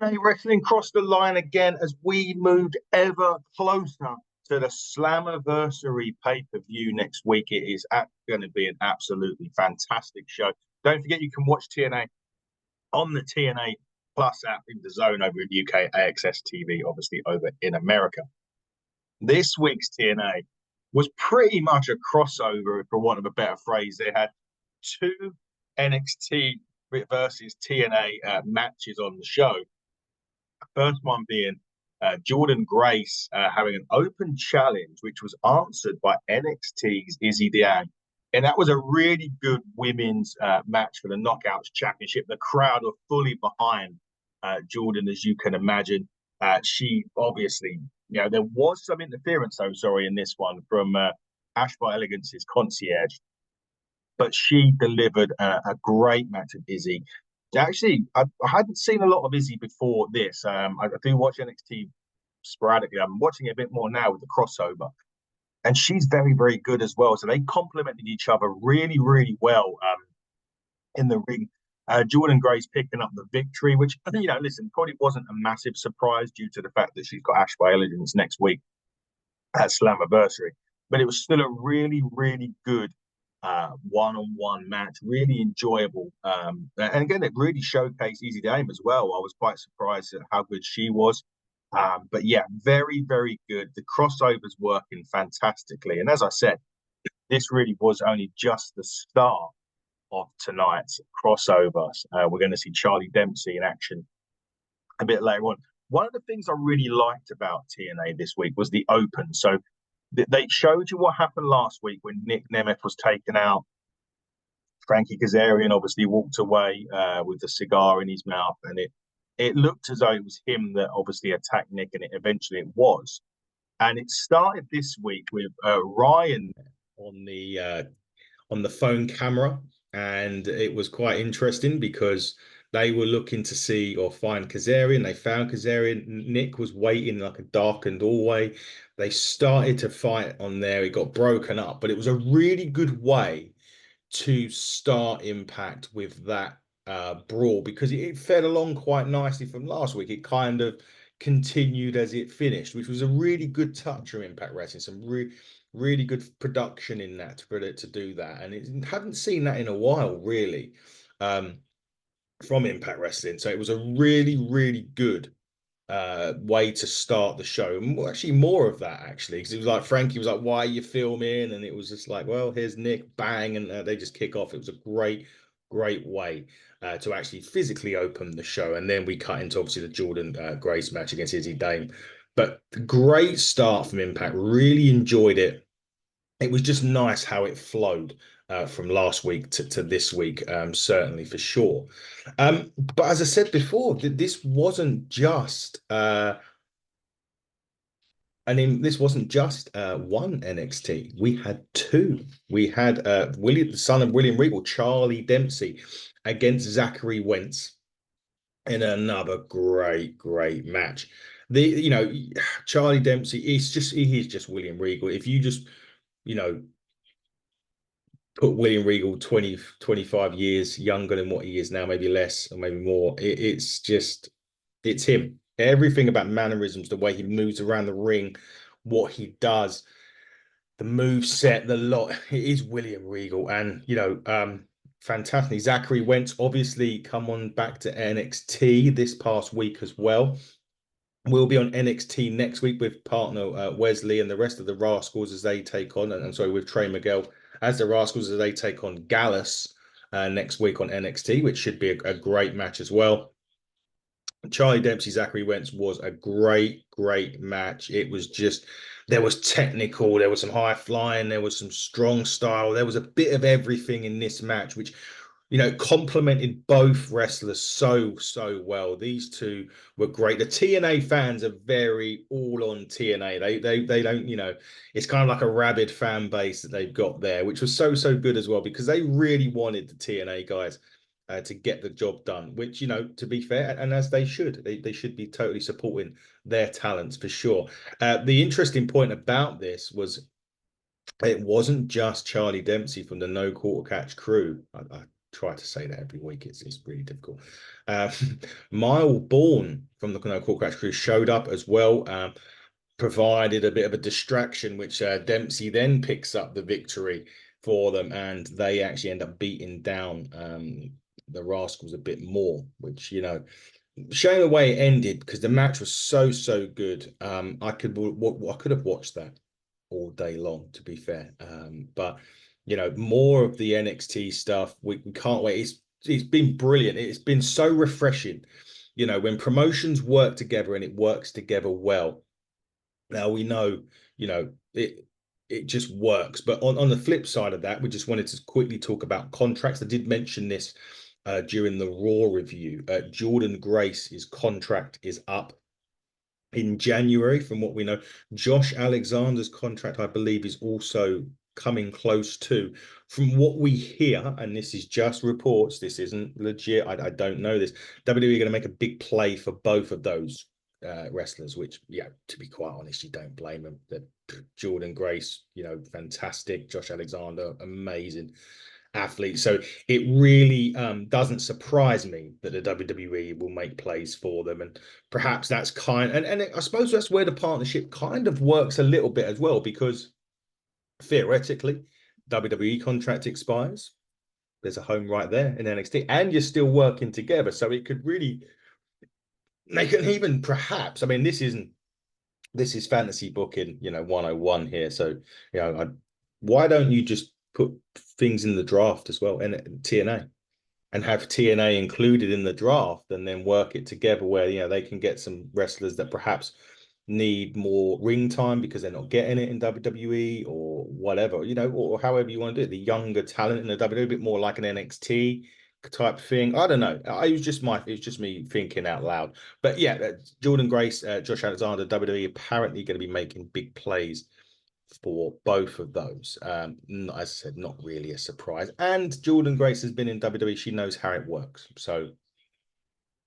TNA Wrestling crossed the line again as we moved ever closer to the Slammiversary pay-per-view next week. It is going to be an absolutely fantastic show. Don't forget you can watch TNA on the TNA Plus app in DAZN over in the UK, AXS TV, obviously over in America. This week's TNA was pretty much a crossover, for want of a better phrase. They had two NXT versus TNA matches on the show. First one being Jordan Grace having an open challenge, which was answered by NXT's Izzy DeAnne. And that was a really good women's match for the Knockouts Championship. The crowd are fully behind Jordan, as you can imagine. She obviously, there was some interference, in this one from Ash by Elegance's concierge. But she delivered a great match with Izzy. Actually, I hadn't seen a lot of Izzy before this. I do watch NXT sporadically. I'm watching it a bit more now with the crossover. And she's very, very good as well. So they complemented each other really, really well in the ring. Jordan Grace picking up the victory, which, listen, probably wasn't a massive surprise due to the fact that she's got Ash by Elegance next week at Slammiversary. But it was still a really, really good one-on-one match, really enjoyable. And again, it really showcased Izzy DeAnne as well. I was quite surprised at how good she was. But yeah, very, very good. The crossovers working fantastically. And as I said, this really was only just the start of tonight's crossovers. We're going to see Charlie Dempsey in action a bit later on. One of the things I really liked about TNA this week was the open. So they showed you what happened last week when Nick Nemeth was taken out. Frankie Kazarian obviously walked away with the cigar in his mouth, and it looked as though it was him that obviously attacked Nick, and eventually it was. And it started this week with Ryan on the phone camera, and it was quite interesting because they were looking to see or find Kazarian. They found Kazarian. Nick was waiting like a darkened doorway. They started to fight on there. It got broken up, but it was a really good way to start Impact with that brawl because it fed along quite nicely from last week. It kind of continued as it finished, which was a really good touch of Impact Wrestling. Some really good production in that for it to do that, and haven't seen that in a while, really, from Impact Wrestling. So it was a really, really good way to start the show. And actually more of that, actually, because it was like Frankie was like, why are you filming? And it was just like, well, here's Nick, bang, and they just kick off. It was a great way to actually physically open the show. And then we cut into obviously the Jordan Grace match against Izzy DeAnne. But great start from Impact. Really enjoyed it. It was just nice how it flowed from last week to this week, certainly for sure. But as I said before, this wasn't just this wasn't just one NXT. We had two. We had the son of William Regal, Charlie Dempsey, against Zachary Wentz in another great match. Charlie Dempsey he is just William Regal. If you just put William Regal 25 years younger than what he is now, maybe less or maybe more, it's him. Everything about mannerisms, the way he moves around the ring, what he does, the move set, the lot, it is William Regal. And fantastic. Zachary Wentz obviously come on back to NXT this past week as well. We'll be on NXT next week with partner Wesley and the rest of the Rascals as they take on, with Trey Miguel as the Rascals as they take on Gallus next week on NXT, which should be a great match as well. Charlie Dempsey, Zachary Wentz was a great match. It was just, there was technical, there was some high flying, there was some strong style, there was a bit of everything in this match, which complemented both wrestlers so well. These two were great. The TNA fans are very all on TNA. They don't, it's kind of like a rabid fan base that they've got there, which was so good as well, because they really wanted the TNA guys to get the job done, which, to be fair, and as they should be totally supporting their talents for sure. The interesting point about this was it wasn't just Charlie Dempsey from the No Quarter Catch crew. try to say that every week. It's really difficult. Mile Bourne from the No Court Crash crew showed up as well. Provided a bit of a distraction, which Dempsey then picks up the victory for them, and they actually end up beating down the Rascals a bit more, which, you know, showing the way it ended because the match was so good. I could have watched that all day long, to be fair. But you know, more of the NXT stuff. We can't wait. It's been brilliant. It's been so refreshing. You know, when promotions work together and it works together well. Now we know, you know, it just works. But on the flip side of that, we just wanted to quickly talk about contracts. I did mention this during the Raw review. Jordan Grace's contract is up in January, from what we know. Josh Alexander's contract, I believe, is also coming close to. From what we hear, and this is just reports, this isn't legit, I don't know this, WWE are going to make a big play for both of those wrestlers, which, yeah, to be quite honest, you don't blame them. Jordan Grace, you know, fantastic. Josh Alexander, amazing athlete. So it really doesn't surprise me that the WWE will make plays for them, and perhaps that's and I suppose that's where the partnership kind of works a little bit as well, because theoretically, WWE contract expires. There's a home right there in NXT, and you're still working together, so it could really. They can even perhaps. I mean, this is fantasy booking, you know, 101 here. So, you know, why don't you just put things in the draft as well, and TNA, and have TNA included in the draft, and then work it together where, you know, they can get some wrestlers that perhaps need more ring time because they're not getting it in WWE or whatever, you know, or however you want to do it. The younger talent in the WWE, a bit more like an NXT type thing. I don't know. It was just me thinking out loud. But yeah, Jordan Grace, Josh Alexander, WWE apparently going to be making big plays for both of those. As I said, not really a surprise. And Jordan Grace has been in WWE. She knows how it works. So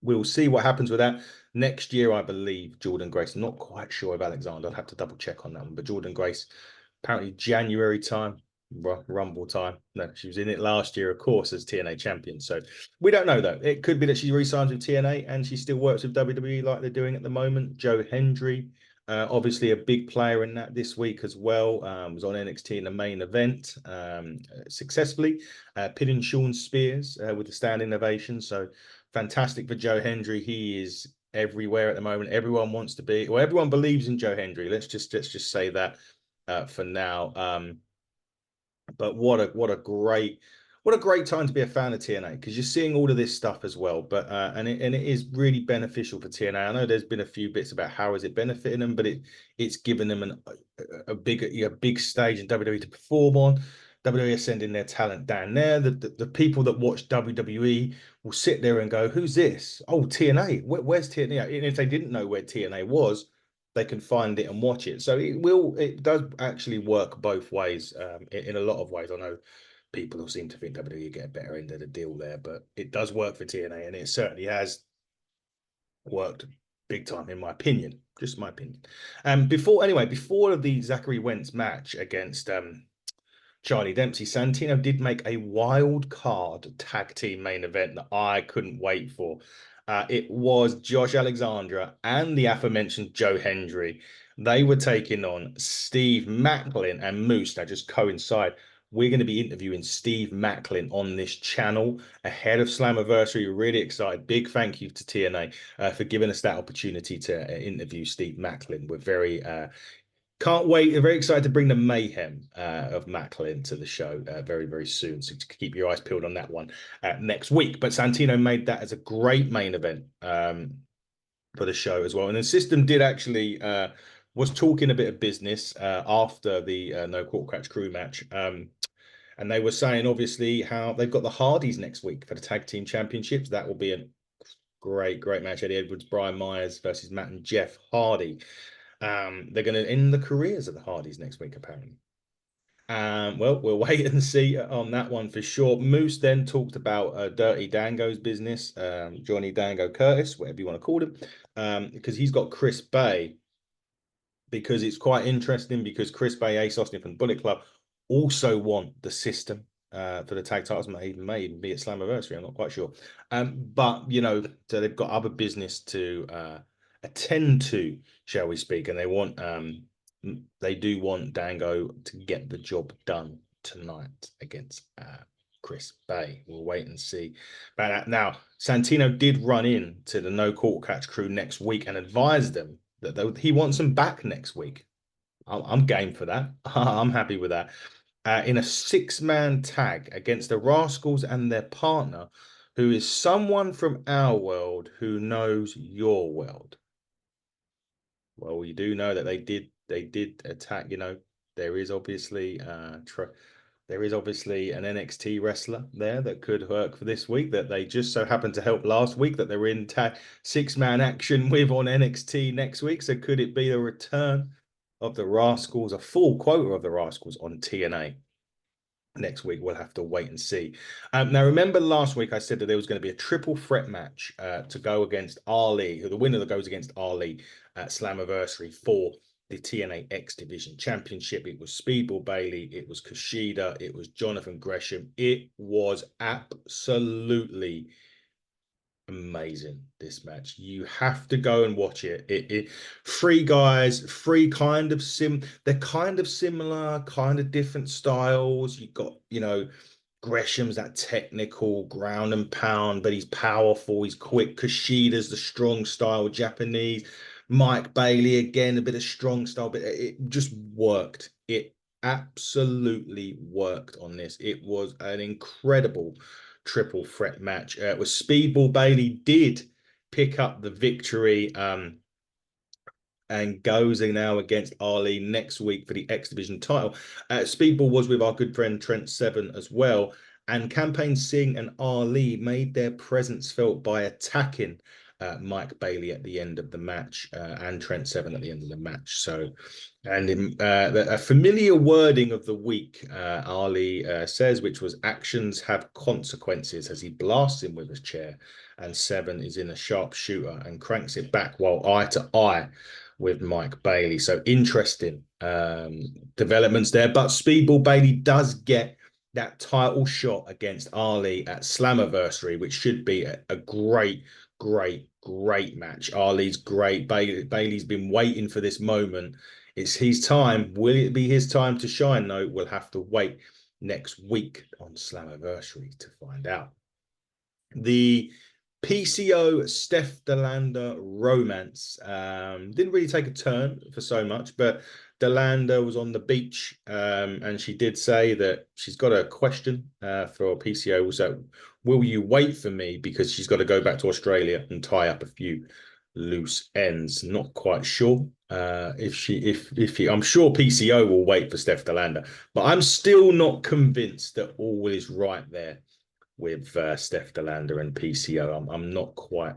we'll see what happens with that. Next year, I believe, Jordan Grace, I'm not quite sure of Alexander. I'll have to double check on that one. But Jordan Grace, apparently January time, Rumble time. No, she was in it last year, of course, as TNA champion. So we don't know, though. It could be that she re-signs with TNA and she still works with WWE like they're doing at the moment. Joe Hendry, obviously a big player in that this week as well. Was on NXT in the main event successfully, pinning Sean Spears with the standing ovation. So fantastic for Joe Hendry. He is everywhere at the moment. Everyone wants to be, well, everyone believes in Joe Hendry. Let's just say that for now. But what a great time to be a fan of TNA, because you're seeing all of this stuff as well. But and it is really beneficial for TNA. I know there's been a few bits about how is it benefiting them, but it's given them a big stage in WWE to perform on. WWE are sending their talent down there. The people that watch WWE will sit there and go, "Who's this? Oh, TNA. Where's TNA?" And if they didn't know where TNA was, they can find it and watch it. So it does actually work both ways in a lot of ways. I know people who seem to think WWE get a better end of the deal there, but it does work for TNA, and it certainly has worked big time, in my opinion. Just my opinion. Before the Zachary Wentz match against Charlie Dempsey, Santino did make a wild card tag team main event that I couldn't wait for. It was Josh Alexandra and the aforementioned Joe Hendry. They were taking on Steve Macklin and Moose. Now, just coincide, we're going to be interviewing Steve Macklin on this channel ahead of Slammiversary. Really excited. Big thank you to TNA for giving us that opportunity to interview Steve Macklin. We're very can't wait. Very excited to bring the mayhem of Macklin to the show very soon. So keep your eyes peeled on that one next week. But Santino made that as a great main event for the show as well. And the system did actually was talking a bit of business after the No Court Catch crew match. And they were saying, obviously, how they've got the Hardys next week for the tag team championships. That will be a great match. Eddie Edwards, Brian Myers versus Matt and Jeff Hardy. They're going to end the careers of the Hardys next week, apparently. Well, we'll wait and see on that one for sure. Moose then talked about Dirty Dango's business, Johnny Dango Curtis, whatever you want to call him, because he's got Chris Bay. Because it's quite interesting, because Chris Bay, Ace Austin from Bullet Club also want the system for the tag titles. May even be at Slammiversary. I'm not quite sure. But you know, so they've got other business to attend to, shall we speak, and they do want Dango to get the job done tonight against Chris Bay. We'll wait and see about that. Now, Santino did run in to the No Court Catch crew next week and advised them that he wants them back next week. I'm game for that. I'm happy with that. In a 6-man tag against the Rascals and their partner, who is someone from our world who knows your world. Well, we do know that they did attack. You know, there is obviously an NXT wrestler there that could work for this week, that they just so happened to help last week, that they're in 6-man action with on NXT next week. So could it be the return of the Rascals, a full quota of the Rascals on TNA next week? We'll have to wait and see. Now, remember last week I said that there was going to be a triple threat match to go against Ali, who the winner that goes against Ali at Slammiversary for the TNA X Division Championship. It was Speedball Bailey, it was Kushida, it was Jonathan Gresham. It was absolutely amazing, this match. You have to go and watch it. Three guys, they're kind of similar, kind of different styles. You got, you know, Gresham's that technical ground and pound, but he's powerful, he's quick. Kushida's the strong style Japanese. Mike Bailey, again, a bit of strong style, but it just worked. It absolutely worked on this. It was an incredible triple threat match. It was Speedball Bailey did pick up the victory and goes now against Ali next week for the X Division title. Speedball was with our good friend Trent Seven as well. And Campaign Singh and Ali made their presence felt by attacking Mike Bailey at the end of the match and Trent Seven at the end of the match. So, and in a familiar wording of the week, Ali says, which was actions have consequences, as he blasts him with his chair, and Seven is in a sharpshooter and cranks it back while eye to eye with Mike Bailey. So interesting developments there. But Speedball Bailey does get that title shot against Ali at Slammiversary, which should be a great match. Ali's great. Bailey's been waiting for this moment. It's his time. Will it be his time to shine? No, we'll have to wait next week on Slammiversary to find out. The PCO Steph DeLander romance didn't really take a turn for so much, but DeLander was on the beach and she did say that she's got a question for PCO. So, will you wait for me? Because she's got to go back to Australia and tie up a few loose ends. Not quite sure I'm sure PCO will wait for Steph DeLander, but I'm still not convinced that all is right there with Steph DeLander and PCO. I'm not quite.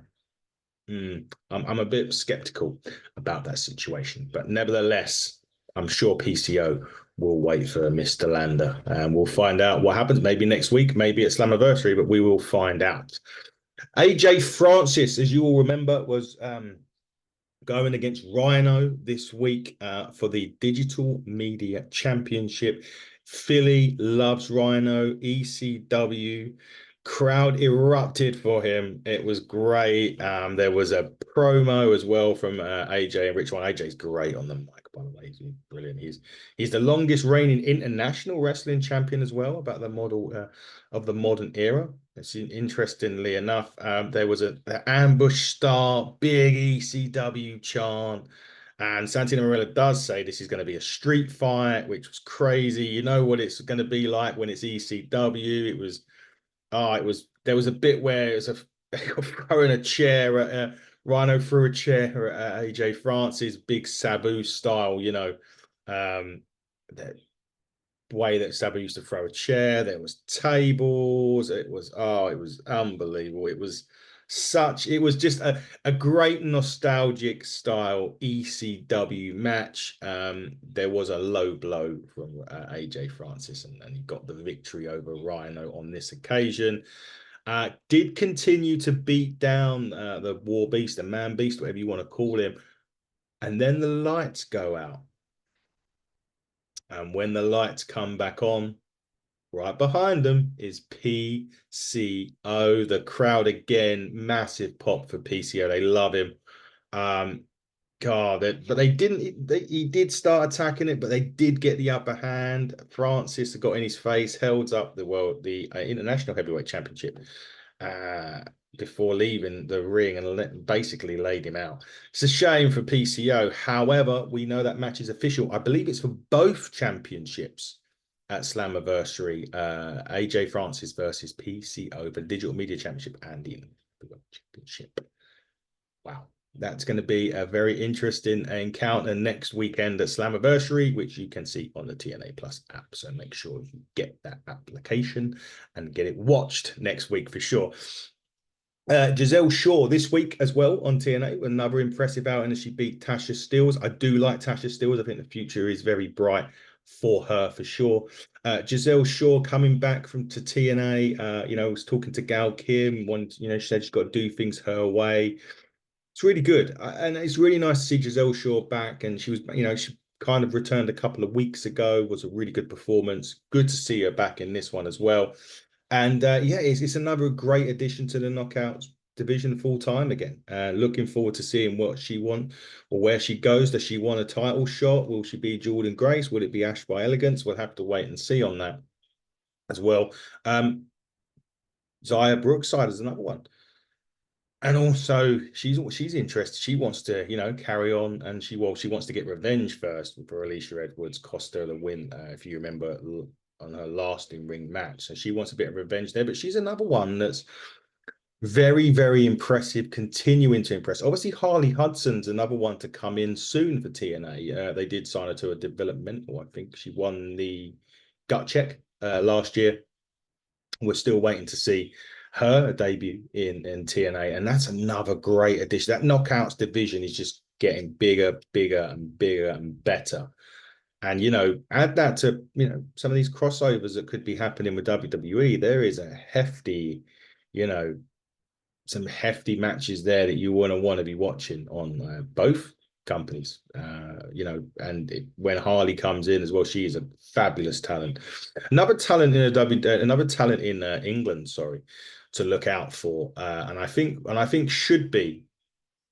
I'm a bit skeptical about that situation, but nevertheless, I'm sure PCO will wait for Miss DeLander, and we'll find out what happens. Maybe next week, maybe at Slammiversary, but we will find out. AJ Francis, as you all remember, was going against Rhino this week for the Digital Media Championship. Philly loves Rhino. ECW crowd erupted for him. It was great. There was a promo as well from AJ and Rich One. AJ's great on the mic, by the way. He's brilliant. He's the longest reigning international wrestling champion as well, about the model of the modern era. It's interestingly enough, there was an ambush start, big ECW chant. And Santino Marella does say this is going to be a street fight, which was crazy. You know what it's going to be like when it's ECW. There was a bit where it was throwing a chair at Rhino threw a chair at AJ Francis, big Sabu style, you know. The way that Sabu used to throw a chair, there was tables. It was unbelievable. It was just a great nostalgic style ECW match. There was a low blow from AJ Francis, and he got the victory over Rhino on this occasion. Did continue to beat down the War Beast, the Man Beast, whatever you want to call him. And then the lights go out. And when the lights come back on, Right behind them is PCO. The crowd again, massive pop for PCO. They love him. God, but they didn't. He did start attacking it, but they did get the upper hand. Francis got in his face, held up the International Heavyweight Championship before leaving the ring and basically laid him out. It's a shame for PCO. However, we know that match is official. I believe it's for both championships at Slammiversary. AJ Francis versus PCO for the Digital Media Championship and the Championship. Wow. That's going to be a very interesting encounter next weekend at Slammiversary, which you can see on the TNA Plus app. So make sure you get that application and get it watched next week for sure. Giselle Shaw this week as well on TNA, another impressive outing as she beat Tasha Steelz. I do like Tasha Steelz. I think the future is very bright for her for sure. Giselle Shaw coming back to TNA, was talking to Gal Kim. She said she's got to do things her way. It's really good, and it's really nice to see Giselle Shaw back. And she was, she kind of returned a couple of weeks ago. It was a really good performance. Good to see her back in this one as well. And it's another great addition to the Knockouts division full time again. Looking forward to seeing what she wants or where she goes. Does she want a title shot? Will she be Jordan Grace? Will it be Ash by Elegance? We'll have to wait and see on that as well. Zaya Brookside is another one. And also, she's interested. She wants to, carry on, and she wants to get revenge first for Alicia Edwards, cost her the win, if you remember, on her last in-ring match. So she wants a bit of revenge there, but she's another one that's very, very impressive, continuing to impress. Obviously, Harley Hudson's another one to come in soon for TNA. They did sign her to a developmental. I think she won the gut check last year. We're still waiting to see her debut in TNA, and that's another great addition. That Knockouts division is just getting bigger and better. And add that to some of these crossovers that could be happening with WWE. There is a hefty, some hefty matches there that you want to be watching on both companies. When Harley comes in as well, she is a fabulous talent. Another talent in England, sorry, to look out for, and I think should be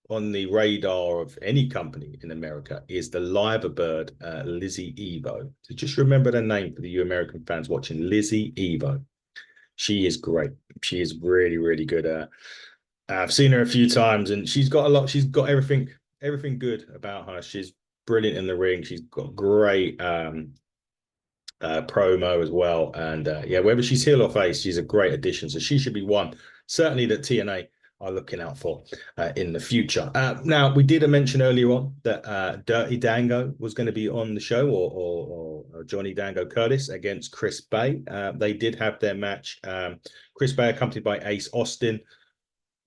on the radar of any company in America is the Liver Bird, Lizzie Evo. So just remember the name for the you American fans watching, Lizzie Evo. She is great. She is really, really good. I've seen her a few times, and she's got everything good about her. She's brilliant in the ring. She's got great promo as well. And whether she's heel or face, she's a great addition. So she should be one, certainly, that TNA are looking out for in the future. Now, we did mention earlier on that Dirty Dango was going to be on the show, or Johnny Dango Curtis against Chris Bay. They did have their match. Chris Bay accompanied by Ace Austin.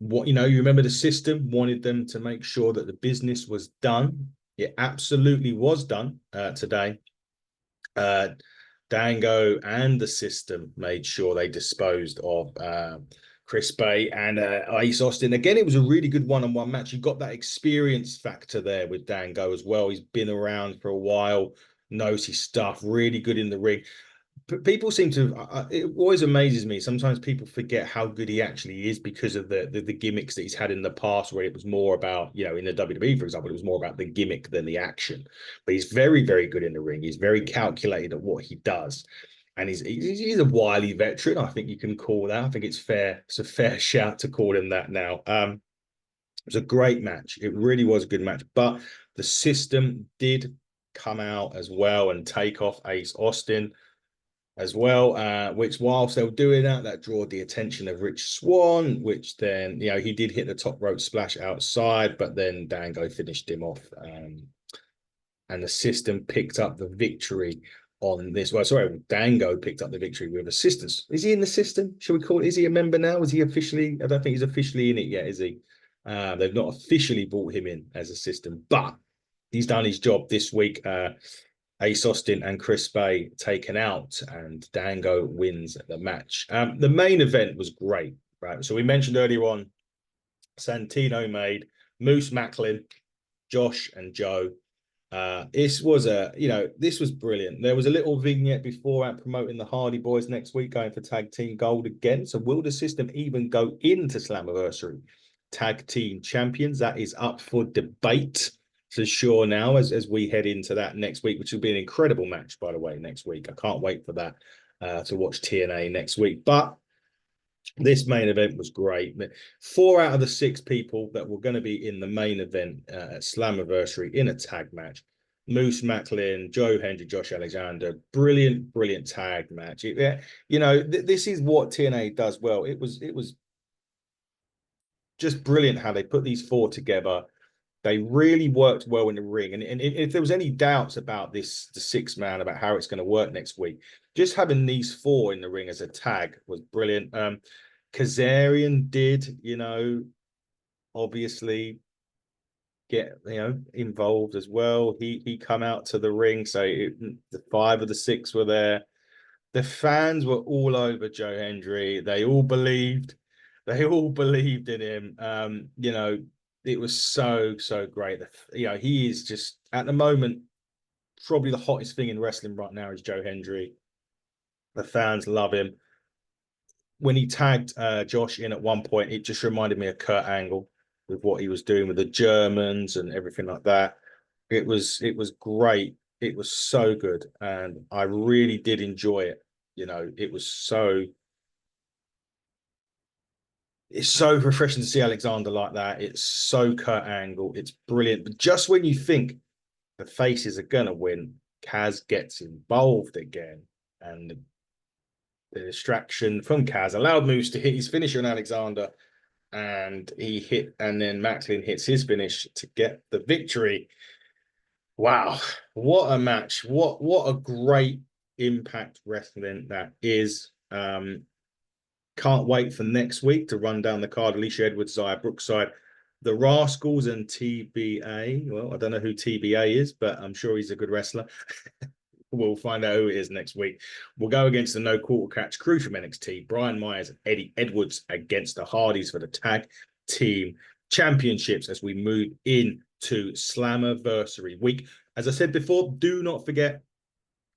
You remember the system wanted them to make sure that the business was done. It absolutely was done today. Dango and the system made sure they disposed of Chris Bay and Ace Austin. Again, it was a really good one-on-one match. You got that experience factor there with Dango as well. He's been around for a while, knows his stuff, really good in the ring. People seem to, it always amazes me. Sometimes people forget how good he actually is because of the gimmicks that he's had in the past, where it was more about, in the WWE, for example, it was more about the gimmick than the action. But he's very, very good in the ring. He's very calculated at what he does. And he's a wily veteran. I think you can call that. I think it's a fair shout to call him that now. It was a great match. It really was a good match. But the system did come out as well and take off Ace Austin as well, which whilst they were doing that drew the attention of Rich Swann, which then, he did hit the top rope splash outside, but then Dango finished him off. And the system picked up the victory on this. Well, sorry, Dango picked up the victory with assistance. Is he in the system? Shall we call it? Is he a member now? Is he officially? I don't think he's officially in it yet, is he? They've not officially brought him in as a system, but he's done his job this week. Ace Austin and Chris Bay taken out, and Dango wins the match. The main event was great, right? So we mentioned earlier on, Santino made Moose Macklin, Josh and Joe This was this was brilliant. There was a little vignette before at promoting the Hardy Boys next week going for tag team gold again. So will the system even go into Slammiversary tag team champions? That is up for debate for sure now as we head into that next week, which will be an incredible match, by the way, next week. I can't wait for that to watch TNA next week. But this main event was great. 4 out of the 6 people that were going to be in the main event at Slammiversary in a tag match. Moose Macklin, Joe Hendry, Josh Alexander, brilliant tag match. This is what TNA does well. It was just brilliant how they put these 4 together. They really worked well in the ring. And if there was any doubts about the 6-man, about how it's going to work next week, just having these 4 in the ring as a tag was brilliant. Kazarian did, obviously get, involved as well. He come out to the ring. So the 5 of the 6 were there. The fans were all over Joe Hendry. They all believed in him. It was so great. He is just at the moment probably the hottest thing in wrestling right now is Joe Hendry. The fans love him. When he tagged Josh in at one point, it just reminded me of Kurt Angle with what he was doing with the Germans and everything like that. It was great. It was so good, and I really did enjoy it. It's so refreshing to see Alexander like that. It's so Kurt Angle. It's brilliant. But just when you think the faces are going to win, Kaz gets involved again. And the distraction from Kaz allowed Moose to hit his finisher on Alexander. And then Macklin hits his finish to get the victory. Wow. What a match. What a great Impact Wrestling that is. Can't wait for next week to run down the card. Alicia Edwards, Zaya Brookside, the Rascals, and TBA. Well, I don't know who TBA is, but I'm sure he's a good wrestler. We'll find out who it is next week. We'll go against the No Quarter Catch crew from NXT. Brian Myers and Eddie Edwards against the Hardys for the Tag Team Championships as we move into Slammiversary week. As I said before, do not forget,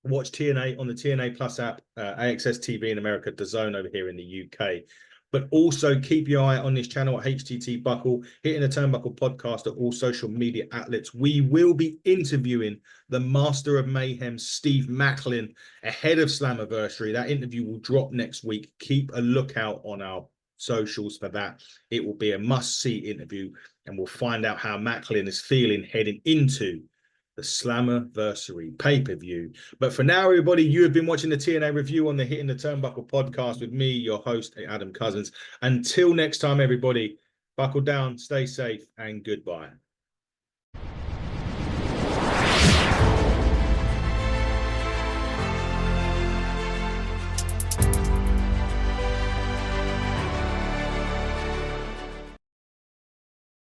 watch TNA on the TNA Plus app, AXS TV in America, DAZN over here in the UK. But also keep your eye on this channel at HTT Buckle, Hitting the Turnbuckle podcast at all social media outlets. We will be interviewing the Master of Mayhem, Steve Macklin, ahead of Slammiversary. That interview will drop next week. Keep a lookout on our socials for that. It will be a must-see interview, and we'll find out how Macklin is feeling heading into the Slammiversary pay-per-view. But for now, everybody, you have been watching the TNA review on the Hitting the Turnbuckle podcast with me, your host, Adam Cousins. Until next time, everybody, buckle down, stay safe, and goodbye.